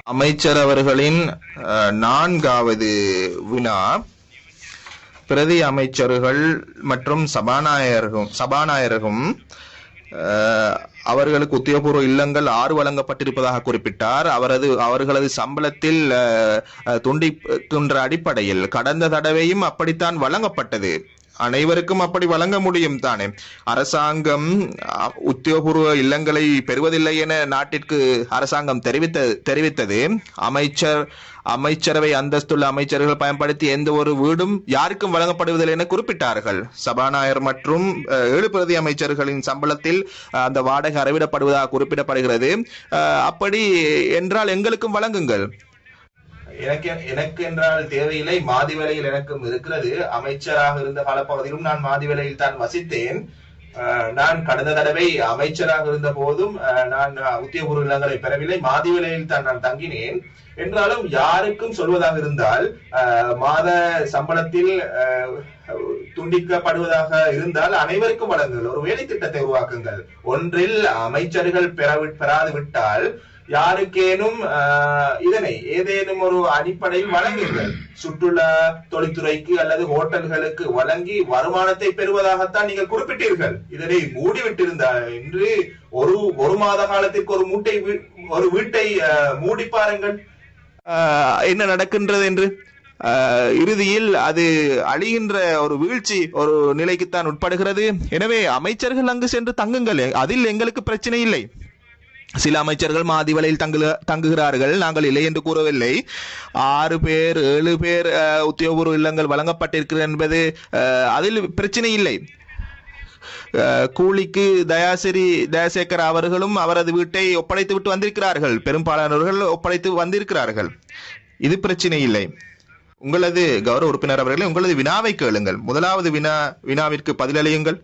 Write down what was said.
அமைச்சர் அவர்களின் நான்காவது வினா, பிரதி அமைச்சர்கள் மற்றும் சபாநாயகரும் அவர்களுக்கு உத்தியோகபூர்வ இல்லங்கள் 6 வழங்கப்பட்டிருப்பதாக குறிப்பிட்டார். அவர்களது சம்பளத்தில் துண்டிக்கின்ற அடிப்படையில் கடந்த தடவையும் அப்படித்தான் வழங்கப்பட்டது. அனைவருக்கும் அப்படி வழங்க முடியும் தானே? அரசாங்கம் உத்தியோகபூர்வ இல்லங்களை பெறுவதில்லை என நாட்டிற்கு அரசாங்கம் தெரிவித்தது. அமைச்சரவை அந்தஸ்துள்ள அமைச்சர்கள் பயன்படுத்தி எந்த ஒரு வீடும் யாருக்கும் வழங்கப்படுவதில்லை என குறிப்பிட்டார்கள். சபாநாயகர் மற்றும் 7 பிரதி அமைச்சர்களின் சம்பளத்தில் அந்த வாடகை அறவிடப்படுவதாக குறிப்பிடப்படுகிறது. அப்படி என்றால் எங்களுக்கும் வழங்குங்கள். எனக்கு என்றால் தேவையில்லை. மாதி வேலையில் எனக்கும் இருக்கிறது. அமைச்சராக இருந்த காலப்பகுதியிலும் நான் மாதி வேலையில் தான் வசித்தேன். நான் கடந்த தடவை அமைச்சராக இருந்த போதும் நான் உத்தியோகபூர்வ இல்லங்களை பெறவில்லை. மாதி வேலையில் தான் நான் தங்கினேன். என்றாலும் யாருக்கும் சொல்வதாக இருந்தால் மாத சம்பளத்தில் துண்டிக்கப்படுவதாக இருந்தால் அனைவருக்கும் வழங்குங்கள். ஒரு வேலை திட்டத்தை உருவாக்குங்கள். ஒன்றில் அமைச்சர்கள் பெறாது விட்டால் யாருக்கேனும் இதனை ஏதேனும் ஒரு அடிப்படையில் வழங்குங்கள். சுற்றுலா தொழில்துறைக்கு அல்லது ஹோட்டல்களுக்கு வழங்கி வருமானத்தை பெறுவதாகத்தான் நீங்கள் குறிப்பிட்டீர்கள். இதனை மூடிவிட்டிருந்தால் இன்று ஒரு மாத காலத்திற்கு ஒரு வீட்டை மூடி பாருங்கள் என்ன நடக்கின்றது என்று. இறுதியில் அது அழிகின்ற ஒரு வீழ்ச்சி ஒரு நிலைக்குத்தான் உட்படுகிறது. எனவே அமைச்சர்கள் அங்கு சென்று தங்குங்கள், அதில் எங்களுக்கு பிரச்சனை இல்லை. சில அமைச்சர்கள் மாதி வேளையில் தங்குகிறார்கள், நாங்கள் இல்லை என்று கூறவில்லை. 6 பேர் 7 பேர் உத்தியோகபூர்வ இல்லங்கள் வழங்கப்பட்டிருக்கிறது என்பது அதில் பிரச்சனை இல்லை. கூலிக்கு தயாசேகர் அவர்களும் அவரது வீட்டை ஒப்படைத்து விட்டு வந்திருக்கிறார்கள். பெரும்பாலானவர்கள் ஒப்படைத்து வந்திருக்கிறார்கள். இது பிரச்சனை இல்லை. உங்களது கௌரவ உறுப்பினர் அவர்களே, உங்களது வினாவை கேளுங்கள். முதலாவது வினாவிற்கு பதிலளியுங்கள்.